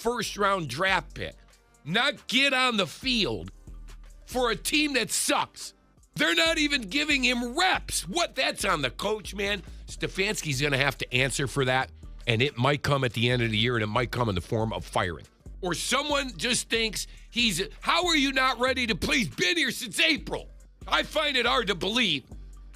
first-round draft pick not get on the field for a team that sucks? They're not even giving him reps. That's on the coach, man. Stefanski's going to have to answer for that, and it might come at the end of the year, and it might come in the form of firing. Or someone just thinks how are you not ready to play? He's been here since April. I find it hard to believe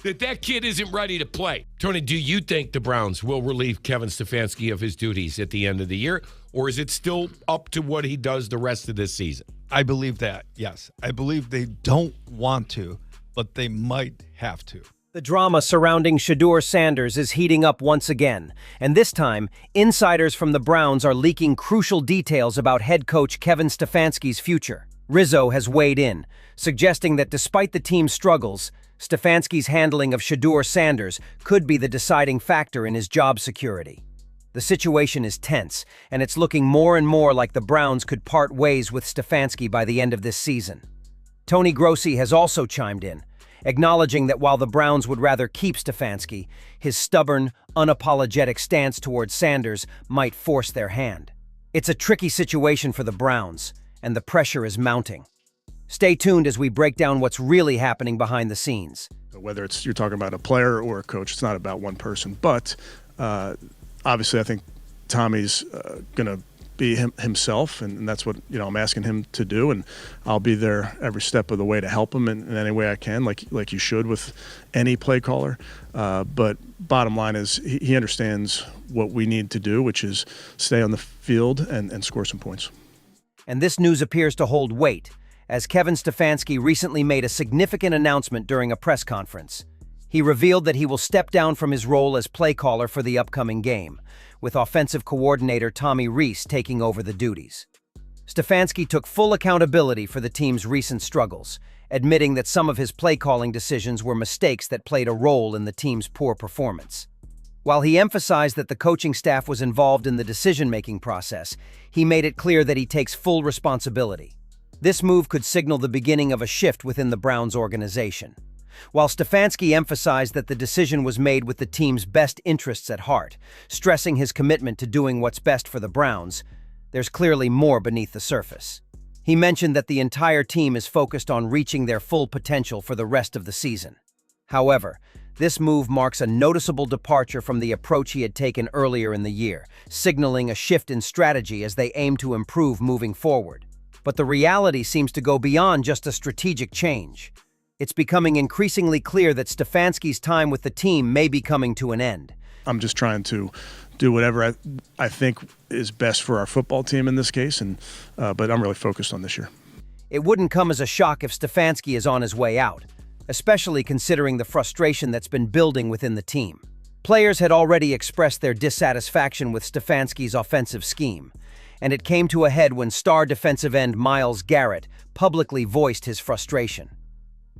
that kid isn't ready to play. Tony, do you think the Browns will relieve Kevin Stefanski of his duties at the end of the year, or is it still up to what he does the rest of this season? I believe that, yes. I believe they don't want to, but they might have to. The drama surrounding ShedeurSanders is heating up once again, and this time, insiders from the Browns are leaking crucial details about head coach Kevin Stefanski's future. Rizzo has weighed in, suggesting that despite the team's struggles, Stefanski's handling of ShedeurSanders could be the deciding factor in his job security. The situation is tense, and it's looking more and more like the Browns could part ways with Stefanski by the end of this season. Tony Grossi has also chimed in, acknowledging that while the Browns would rather keep Stefanski, his stubborn, unapologetic stance towards Sanders might force their hand. It's a tricky situation for the Browns, and the pressure is mounting. Stay tuned as we break down what's really happening behind the scenes. Whether you're talking about a player or a coach, it's not about one person. But obviously, I think Tommy's going to be himself, and that's what I'm asking him to do. And I'll be there every step of the way to help him in any way I can, like you should with any play caller. But bottom line is he understands what we need to do, which is stay on the field and score some points. And this news appears to hold weight, as Kevin Stefanski recently made a significant announcement during a press conference. He revealed that he will step down from his role as play caller for the upcoming game, with offensive coordinator Tommy Rees taking over the duties. Stefanski took full accountability for the team's recent struggles, admitting that some of his play-calling decisions were mistakes that played a role in the team's poor performance. While he emphasized that the coaching staff was involved in the decision-making process, he made it clear that he takes full responsibility. This move could signal the beginning of a shift within the Browns organization. While Stefanski emphasized that the decision was made with the team's best interests at heart, stressing his commitment to doing what's best for the Browns, there's clearly more beneath the surface. He mentioned that the entire team is focused on reaching their full potential for the rest of the season. However, this move marks a noticeable departure from the approach he had taken earlier in the year, signaling a shift in strategy as they aim to improve moving forward. But the reality seems to go beyond just a strategic change. It's becoming increasingly clear that Stefanski's time with the team may be coming to an end. I'm just trying to do whatever I think is best for our football team in this case, but I'm really focused on this year. It wouldn't come as a shock if Stefanski is on his way out, especially considering the frustration that's been building within the team. Players had already expressed their dissatisfaction with Stefanski's offensive scheme, and it came to a head when star defensive end Myles Garrett publicly voiced his frustration.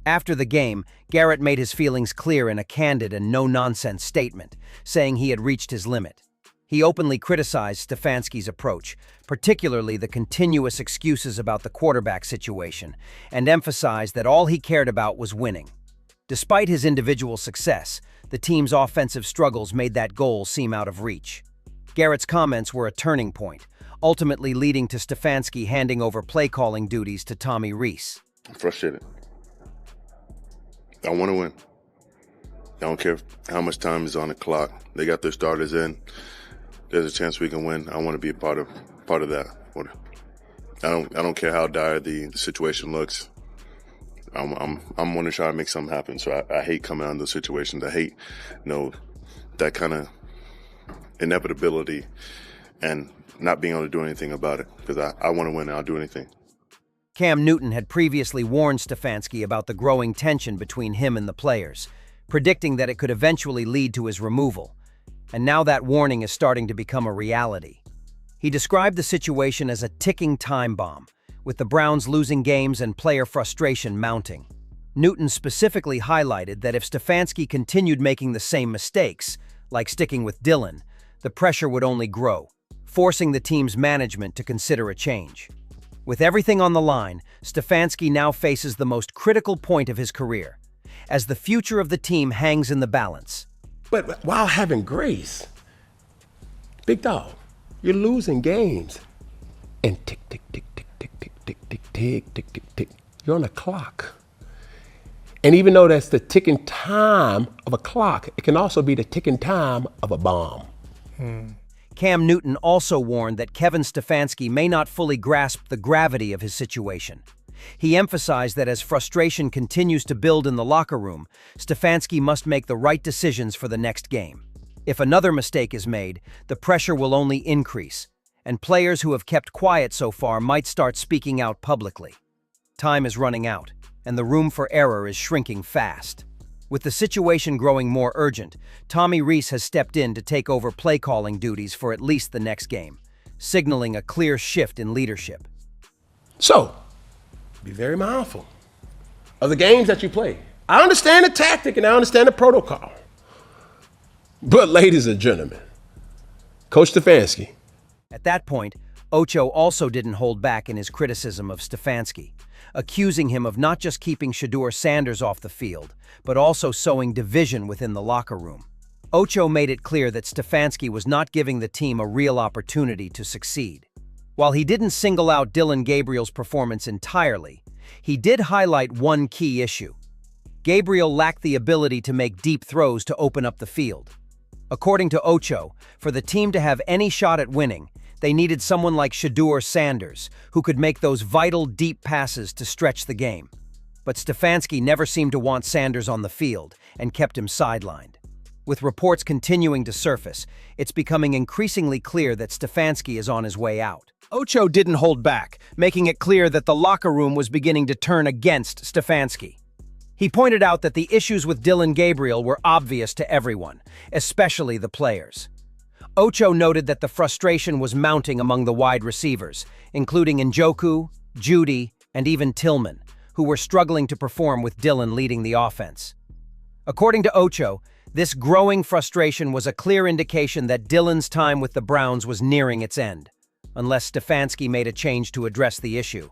After the game, Garrett made his feelings clear in a candid and no-nonsense statement, saying he had reached his limit. He openly criticized Stefanski's approach, particularly the continuous excuses about the quarterback situation, and emphasized that all he cared about was winning. Despite his individual success, the team's offensive struggles made that goal seem out of reach. Garrett's comments were a turning point, ultimately leading to Stefanski handing over play-calling duties to Tommy Rees. I'm frustrated. I want to win. I don't care how much time is on the clock. They got their starters in. There's a chance we can win. I want to be a part of that. I don't care how dire the situation looks. I'm want to try to make something happen. So I hate coming out of those situations. I hate, that kind of inevitability and not being able to do anything about it, because I want to win and I'll do anything. Cam Newton had previously warned Stefanski about the growing tension between him and the players, predicting that it could eventually lead to his removal. And now that warning is starting to become a reality. He described the situation as a ticking time bomb, with the Browns losing games and player frustration mounting. Newton specifically highlighted that if Stefanski continued making the same mistakes, like sticking with Dillon, the pressure would only grow, forcing the team's management to consider a change. With everything on the line, Stefanski now faces the most critical point of his career, as the future of the team hangs in the balance. But while having grace, big dog, you're losing games. and tick, tick, tick, tick, tick, tick, tick, tick, tick, tick, tick, tick. You're on a clock. And even though that's the ticking time of a clock, it can also be the ticking time of a bomb. Cam Newton also warned that Kevin Stefanski may not fully grasp the gravity of his situation. He emphasized that as frustration continues to build in the locker room, Stefanski must make the right decisions for the next game. If another mistake is made, the pressure will only increase, and players who have kept quiet so far might start speaking out publicly. Time is running out, and the room for error is shrinking fast. With the situation growing more urgent, Tommy Rees has stepped in to take over play-calling duties for at least the next game, signaling a clear shift in leadership. So, be very mindful of the games that you play. I understand the tactic and I understand the protocol. But ladies and gentlemen, Coach Stefanski. At that point, Ocho also didn't hold back in his criticism of Stefanski, accusing him of not just keeping ShedeurSanders off the field, but also sowing division within the locker room. Ocho made it clear that Stefanski was not giving the team a real opportunity to succeed. While he didn't single out Dillon Gabriel's performance entirely, he did highlight one key issue. Gabriel lacked the ability to make deep throws to open up the field. According to Ocho, for the team to have any shot at winning, they needed someone like ShedeurSanders, who could make those vital deep passes to stretch the game. But Stefanski never seemed to want Sanders on the field and kept him sidelined. With reports continuing to surface, it's becoming increasingly clear that Stefanski is on his way out. Ocho didn't hold back, making it clear that the locker room was beginning to turn against Stefanski. He pointed out that the issues with Dillon Gabriel were obvious to everyone, especially the players. Ocho noted that the frustration was mounting among the wide receivers, including Njoku, Judy, and even Tillman, who were struggling to perform with Dillon leading the offense. According to Ocho, this growing frustration was a clear indication that Dillon's time with the Browns was nearing its end, unless Stefanski made a change to address the issue,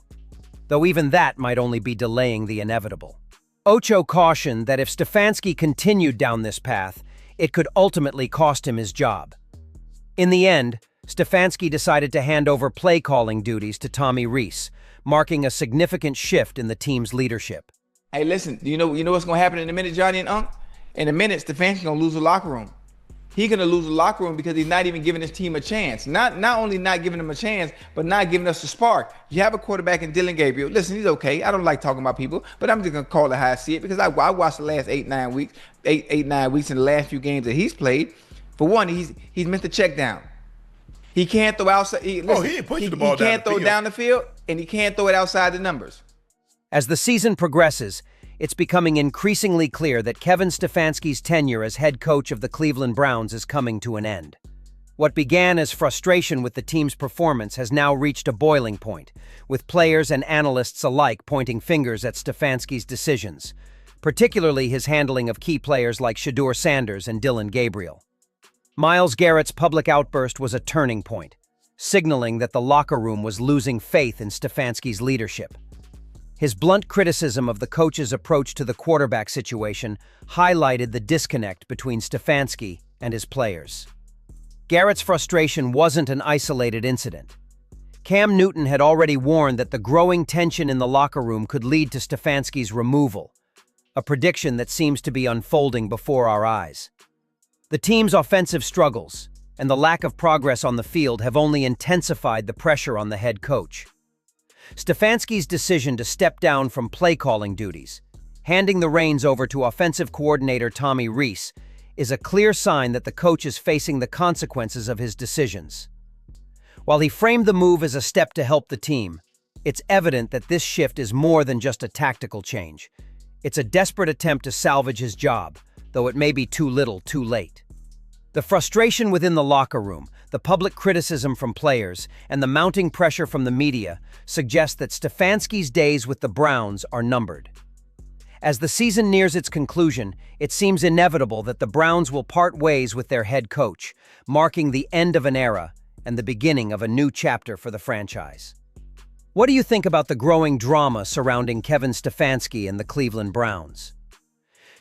though even that might only be delaying the inevitable. Ocho cautioned that if Stefanski continued down this path, it could ultimately cost him his job. In the end, Stefanski decided to hand over play-calling duties to Tommy Rees, marking a significant shift in the team's leadership. Hey, listen, you know what's going to happen in a minute, Johnny and Unc? In a minute, Stefanski's going to lose the locker room. He's going to lose the locker room because he's not even giving his team a chance. Not only not giving them a chance, but not giving us a spark. You have a quarterback in Dillon Gabriel. Listen, he's okay. I don't like talking about people, but I'm just going to call it how I see it because I watched the last 8-9 weeks in the last few games that he's played. For one, he's meant to check down. He can't throw outside. He ain't pushing the ball down the field. He can't throw down the field, and he can't throw it outside the numbers. As the season progresses, it's becoming increasingly clear that Kevin Stefanski's tenure as head coach of the Cleveland Browns is coming to an end. What began as frustration with the team's performance has now reached a boiling point, with players and analysts alike pointing fingers at Stefanski's decisions, particularly his handling of key players like ShedeurSanders and Dillon Gabriel. Myles Garrett's public outburst was a turning point, signaling that the locker room was losing faith in Stefanski's leadership. His blunt criticism of the coach's approach to the quarterback situation highlighted the disconnect between Stefanski and his players. Garrett's frustration wasn't an isolated incident. Cam Newton had already warned that the growing tension in the locker room could lead to Stefanski's removal, a prediction that seems to be unfolding before our eyes. The team's offensive struggles and the lack of progress on the field have only intensified the pressure on the head coach. Stefanski's decision to step down from play-calling duties, handing the reins over to offensive coordinator Tommy Rees, is a clear sign that the coach is facing the consequences of his decisions. While he framed the move as a step to help the team, it's evident that this shift is more than just a tactical change. It's a desperate attempt to salvage his job, though it may be too little, too late. The frustration within the locker room, the public criticism from players, and the mounting pressure from the media suggest that Stefanski's days with the Browns are numbered. As the season nears its conclusion, it seems inevitable that the Browns will part ways with their head coach, marking the end of an era and the beginning of a new chapter for the franchise. What do you think about the growing drama surrounding Kevin Stefanski and the Cleveland Browns?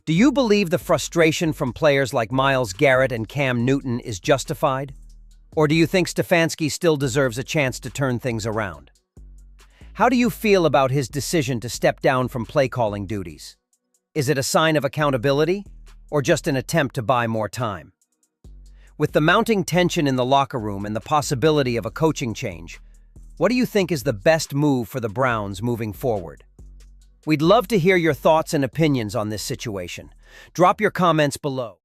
Do you believe the frustration from players like Myles Garrett and Cam Newton is justified? Or do you think Stefanski still deserves a chance to turn things around? How do you feel about his decision to step down from play-calling duties? Is it a sign of accountability, or just an attempt to buy more time? With the mounting tension in the locker room and the possibility of a coaching change, what do you think is the best move for the Browns moving forward? We'd love to hear your thoughts and opinions on this situation. Drop your comments below.